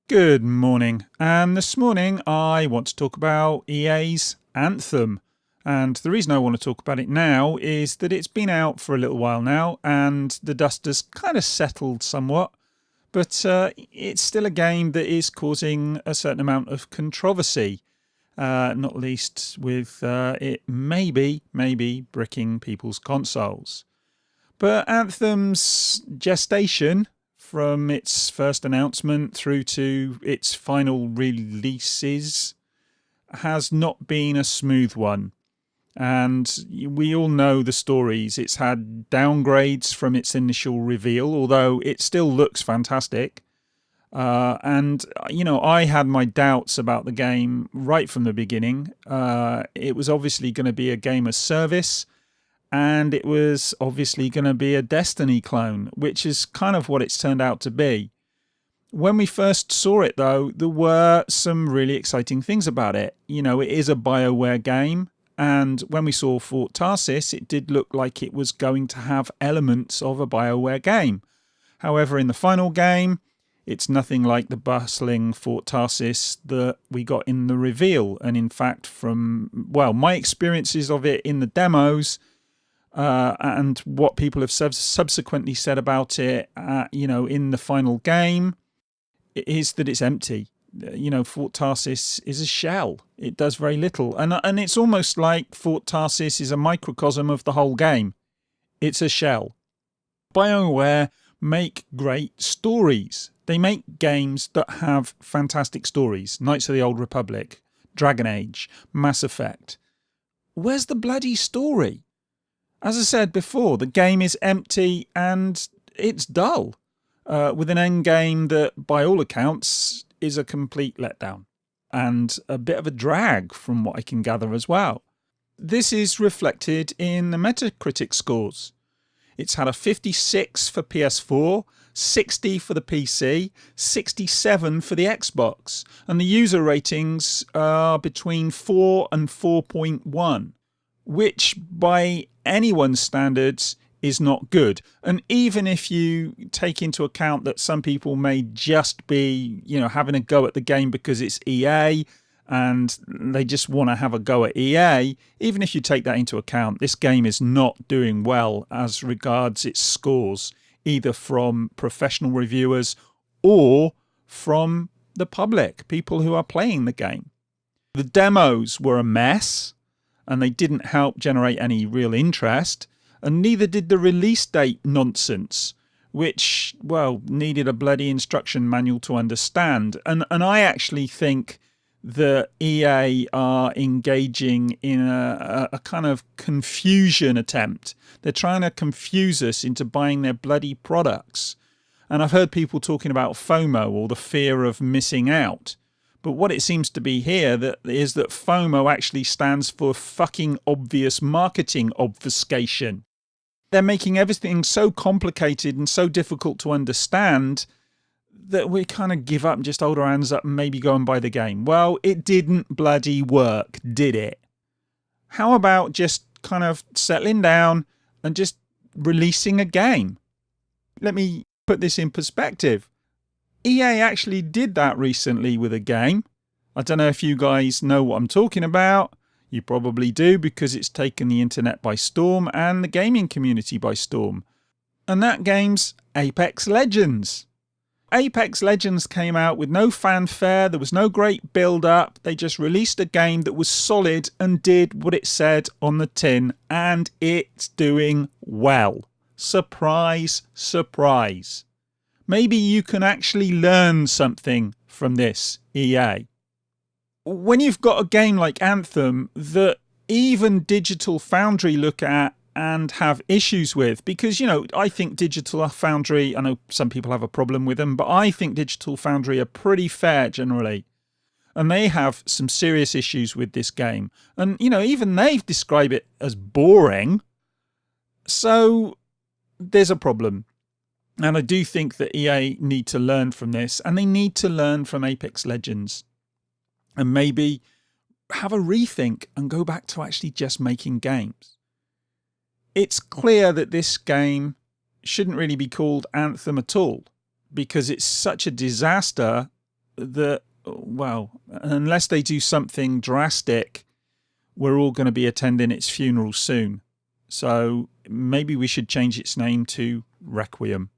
Good morning, and this morning I want to talk about EA's Anthem. And the reason I want to talk about it now is that it's been out for a little while now and the dust has kind of settled somewhat, but it's still a game that is causing a certain amount of controversy, not least with it maybe bricking people's consoles. But Anthem's gestation, from its first announcement through to its final releases, has not been a smooth one. And we all know the stories. It's had downgrades from its initial reveal, although it still looks fantastic. And, you know, I had my doubts about the game right from the beginning. It was obviously going to be a game as service. And it was obviously going to be a Destiny clone, which is kind of what it's turned out to be. When we first saw it, though, there were some really exciting things about it. You know, it is a Bioware game. And when we saw Fort Tarsis, it did look like it was going to have elements of a Bioware game. However, in the final game, it's nothing like the bustling Fort Tarsis that we got in the reveal. And in fact, from, well, my experiences of it in the demos, and what people have subsequently said about it, you know, in the final game, is that it's empty. You know, Fort Tarsis is a shell. It does very little. And it's almost like Fort Tarsis is a microcosm of the whole game. It's a shell. BioWare make great stories. They make games that have fantastic stories. Knights of the Old Republic, Dragon Age, Mass Effect. Where's the bloody story? As I said before, the game is empty and it's dull, with an end game that, by all accounts, is a complete letdown and a bit of a drag from what I can gather as well. This is reflected in the Metacritic scores. It's had a 56 for PS4, 60 for the PC, 67 for the Xbox, and the user ratings are between 4 and 4.1. Which, by anyone's standards, is not good. And even if you take into account that some people may just be, you know, having a go at the game because it's EA and they just want to have a go at EA, even if you take that into account, this game is not doing well as regards its scores, either from professional reviewers or from the public, people who are playing the game. The demos were a mess, and they didn't help generate any real interest, and neither did the release date nonsense, which, well, needed a bloody instruction manual to understand. And I actually think that EA are engaging in a kind of confusion attempt. They're trying to confuse us into buying their bloody products. And I've heard people talking about FOMO, or the fear of missing out. But what it seems to be here is that FOMO actually stands for fucking obvious marketing obfuscation. They're making everything so complicated and so difficult to understand that we kind of give up and just hold our hands up and maybe go and buy the game. Well, it didn't bloody work, did it? How about just kind of settling down and just releasing a game? Let me put this in perspective. EA actually did that recently with a game. I don't know if you guys know what I'm talking about. You probably do, because it's taken the internet by storm and the gaming community by storm. And that game's Apex Legends. Apex Legends came out with no fanfare. There was no great build-up. They just released a game that was solid and did what it said on the tin. And it's doing well. Surprise, surprise. Maybe you can actually learn something from this, EA. When you've got a game like Anthem that even Digital Foundry look at and have issues with, because, you know, I think Digital Foundry, I know some people have a problem with them, but I think Digital Foundry are pretty fair generally. And they have some serious issues with this game. And, you know, even they've described it as boring. So there's a problem. And I do think that EA need to learn from this, and they need to learn from Apex Legends and maybe have a rethink and go back to actually just making games. It's clear that this game shouldn't really be called Anthem at all, because it's such a disaster that, well, unless they do something drastic, we're all going to be attending its funeral soon. So maybe we should change its name to Requiem.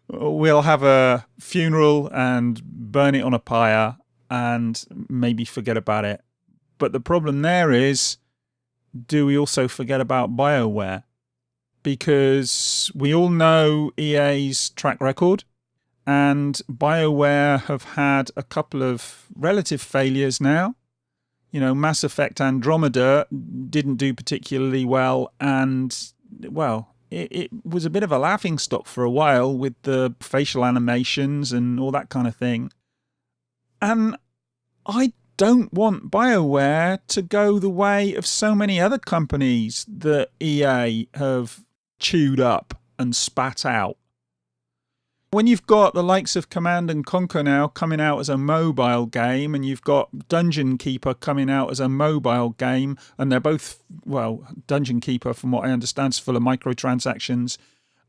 We'll have a funeral and burn it on a pyre and maybe forget about it. But the problem there is, do we also forget about Bioware? Because we all know EA's track record, and Bioware have had a couple of relative failures now. You know, Mass Effect Andromeda didn't do particularly well, and, well, it was a bit of a laughingstock for a while with the facial animations and all that kind of thing. And I don't want Bioware to go the way of so many other companies that EA have chewed up and spat out. When you've got the likes of Command and Conquer now coming out as a mobile game, and you've got Dungeon Keeper coming out as a mobile game, and they're both, well, Dungeon Keeper, from what I understand, is full of microtransactions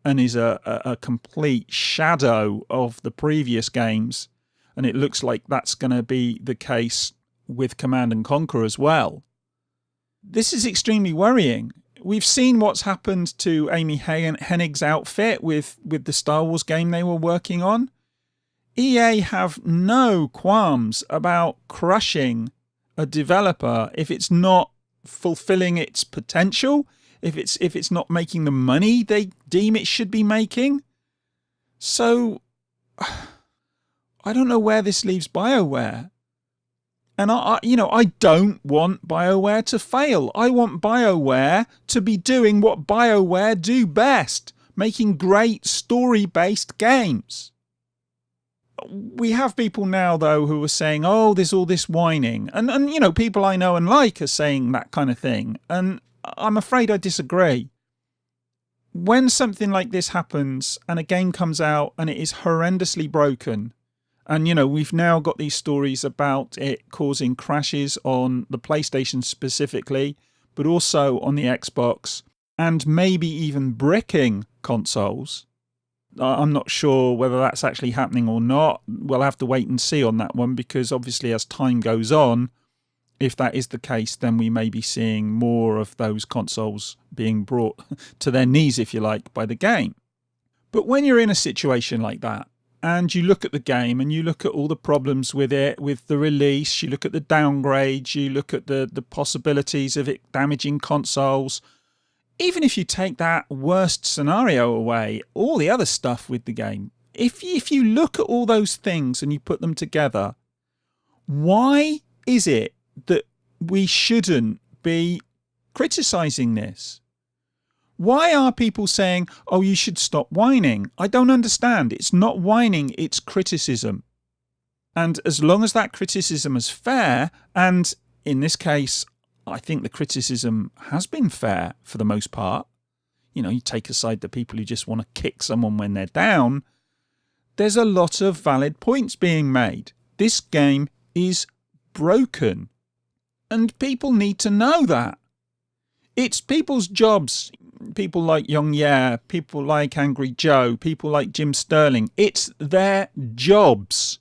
and is a complete shadow of the previous games. And it looks like that's going to be the case with Command and Conquer as well. This is extremely worrying. We've seen what's happened to Amy Hennig's outfit with the Star Wars game they were working on. EA have no qualms about crushing a developer if it's not fulfilling its potential, if it's not making the money they deem it should be making. So I don't know where this leaves Bioware. And I don't want Bioware to fail. I want Bioware to be doing what Bioware do best, making great story-based games. We have people now, though, who are saying, oh, there's all this whining. And you know, people I know and like are saying that kind of thing. And I'm afraid I disagree. When something like this happens and a game comes out and it is horrendously broken, and, you know, we've now got these stories about it causing crashes on the PlayStation specifically, but also on the Xbox, and maybe even bricking consoles. I'm not sure whether that's actually happening or not. We'll have to wait and see on that one, because obviously as time goes on, if that is the case, then we may be seeing more of those consoles being brought to their knees, if you like, by the game. But when you're in a situation like that, and you look at the game and you look at all the problems with it, with the release, you look at the downgrades, you look at the possibilities of it damaging consoles. Even if you take that worst scenario away, all the other stuff with the game, if you look at all those things and you put them together, why is it that we shouldn't be criticising this? Why are people saying, oh, you should stop whining? I don't understand. It's not whining, it's criticism. And as long as that criticism is fair, and in this case, I think the criticism has been fair for the most part. You know, you take aside the people who just want to kick someone when they're down. There's a lot of valid points being made. This game is broken. And people need to know that. It's people's jobs. People like Young Yeah, people like Angry Joe, people like Jim Sterling. It's their jobs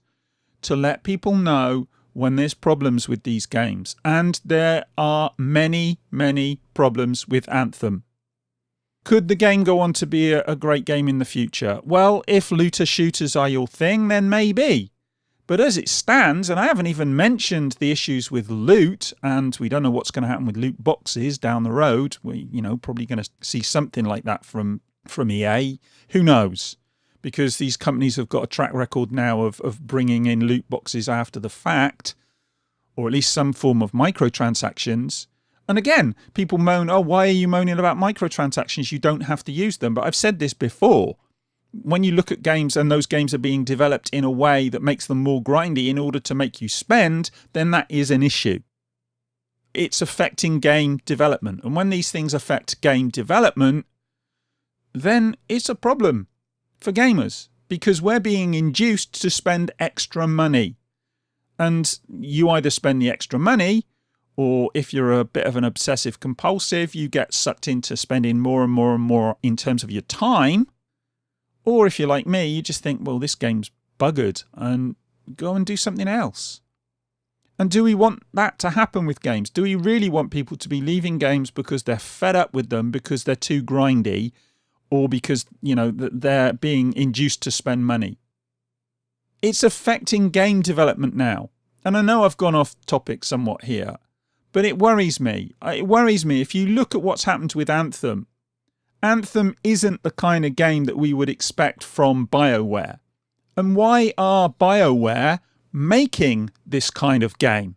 to let people know when there's problems with these games. And there are many, many problems with Anthem. Could the game go on to be a great game in the future? Well, if looter shooters are your thing, then maybe. But as it stands, and I haven't even mentioned the issues with loot, and we don't know what's going to happen with loot boxes down the road. We, probably going to see something like that from EA. Who knows? Because these companies have got a track record now of bringing in loot boxes after the fact, or at least some form of microtransactions. And again, people moan, oh, why are you moaning about microtransactions? You don't have to use them. But I've said this before. When you look at games and those games are being developed in a way that makes them more grindy in order to make you spend, then that is an issue. It's affecting game development. And when these things affect game development, then it's a problem for gamers, because we're being induced to spend extra money. And you either spend the extra money, or if you're a bit of an obsessive compulsive, you get sucked into spending more and more and more in terms of your time. Or if you're like me, you just think, well, this game's buggered and go and do something else. And do we want that to happen with games? Do we really want people to be leaving games because they're fed up with them, because they're too grindy, or because, they're being induced to spend money? It's affecting game development now. And I know I've gone off topic somewhat here, but it worries me. It worries me. If you look at what's happened with Anthem, Anthem isn't the kind of game that we would expect from Bioware. And why are Bioware making this kind of game?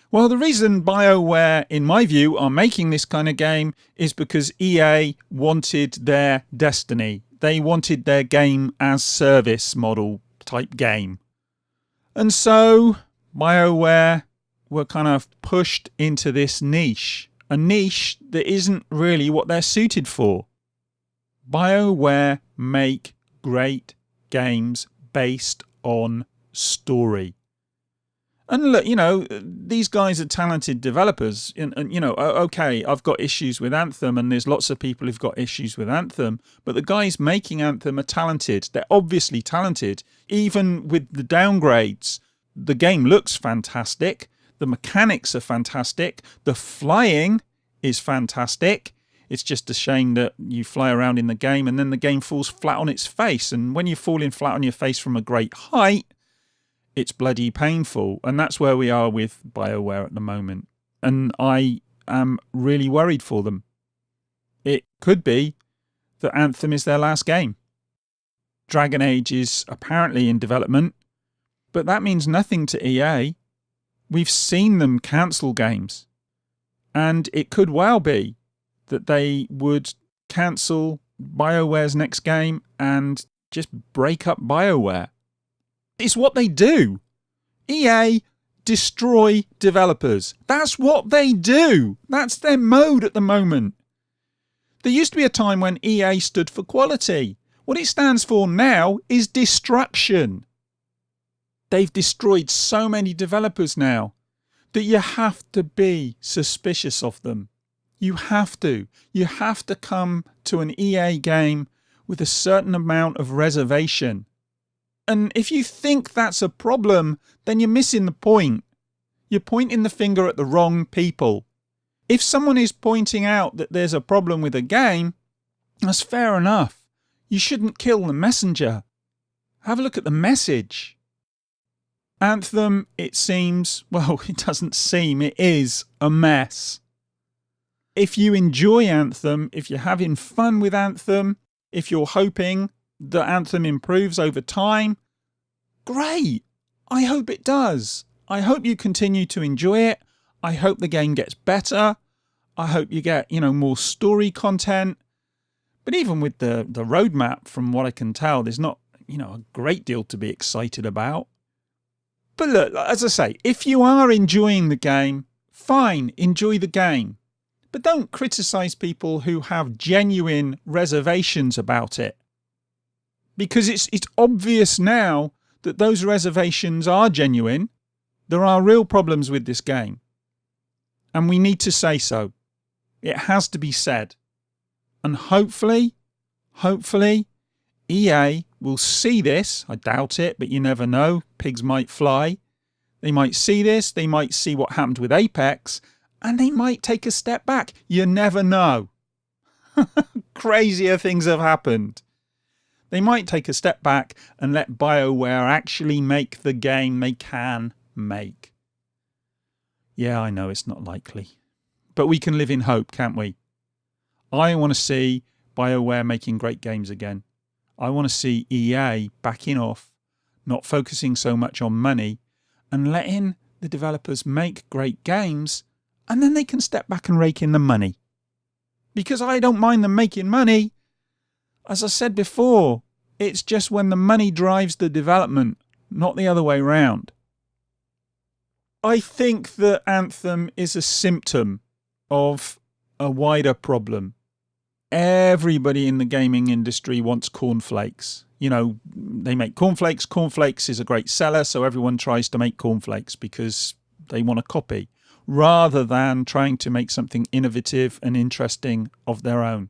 Well, the reason Bioware, in my view, are making this kind of game is because EA wanted their Destiny. They wanted their game as service model type game. And so Bioware were kind of pushed into this niche, a niche that isn't really what they're suited for. Bioware make great games based on story. And look, these guys are talented developers. And okay, I've got issues with Anthem, and there's lots of people who've got issues with Anthem, but the guys making Anthem are talented. They're obviously talented. Even with the downgrades, the game looks fantastic. The mechanics are fantastic. The flying is fantastic. It's just a shame that you fly around in the game and then the game falls flat on its face. And when you're falling flat on your face from a great height, it's bloody painful. And that's where we are with Bioware at the moment. And I am really worried for them. It could be that Anthem is their last game. Dragon Age is apparently in development, but that means nothing to EA. We've seen them cancel games. And it could well be that they would cancel BioWare's next game and just break up BioWare. It's what they do. EA destroy developers. That's what they do. That's their mode at the moment. There used to be a time when EA stood for quality. What it stands for now is destruction. They've destroyed so many developers now that you have to be suspicious of them. You have to. You have to come to an EA game with a certain amount of reservation. And if you think that's a problem, then you're missing the point. You're pointing the finger at the wrong people. If someone is pointing out that there's a problem with a game, that's fair enough. You shouldn't kill the messenger. Have a look at the message. Anthem, it seems, well, it doesn't seem, it is a mess. If you enjoy Anthem, if you're having fun with Anthem, if you're hoping that Anthem improves over time, great. I hope it does. I hope you continue to enjoy it. I hope the game gets better. I hope you get, more story content. But even with the roadmap, from what I can tell, there's not, a great deal to be excited about. But look, as I say, if you are enjoying the game, fine, enjoy the game. But don't criticize people who have genuine reservations about it. Because it's obvious now that those reservations are genuine. There are real problems with this game. And we need to say so. It has to be said. And hopefully, EA will see this. I doubt it, but you never know. Pigs might fly. They might see this. They might see what happened with Apex. And they might take a step back. You never know. Crazier things have happened. They might take a step back and let BioWare actually make the game they can make. Yeah, I know it's not likely. But we can live in hope, can't we? I want to see BioWare making great games again. I want to see EA backing off, not focusing so much on money, and letting the developers make great games, and then they can step back and rake in the money. Because I don't mind them making money. As I said before, it's just when the money drives the development, not the other way round. I think that Anthem is a symptom of a wider problem. Everybody in the gaming industry wants cornflakes. They make cornflakes. Cornflakes is a great seller, so everyone tries to make cornflakes because they want a copy, rather than trying to make something innovative and interesting of their own.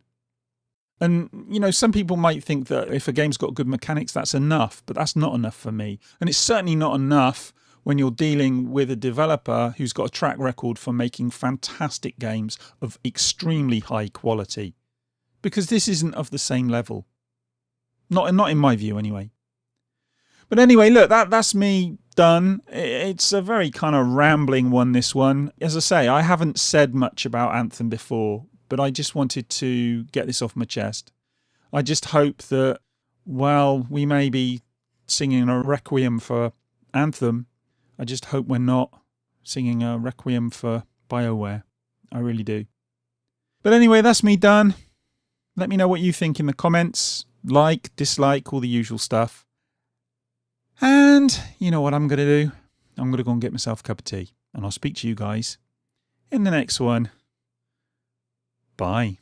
And, you know, some people might think that if a game's got good mechanics, that's enough, but that's not enough for me. And it's certainly not enough when you're dealing with a developer who's got a track record for making fantastic games of extremely high quality. Because this isn't of the same level. Not in my view, anyway. But anyway, look, that's me done. It's a very kind of rambling one, this one. As I say, I haven't said much about Anthem before, but I just wanted to get this off my chest. I just hope that, while we may be singing a Requiem for Anthem, I just hope we're not singing a Requiem for Bioware. I really do. But anyway, that's me done. Let me know what you think in the comments. Like, dislike, all the usual stuff. And you know what I'm going to do? I'm going to go and get myself a cup of tea. And I'll speak to you guys in the next one. Bye.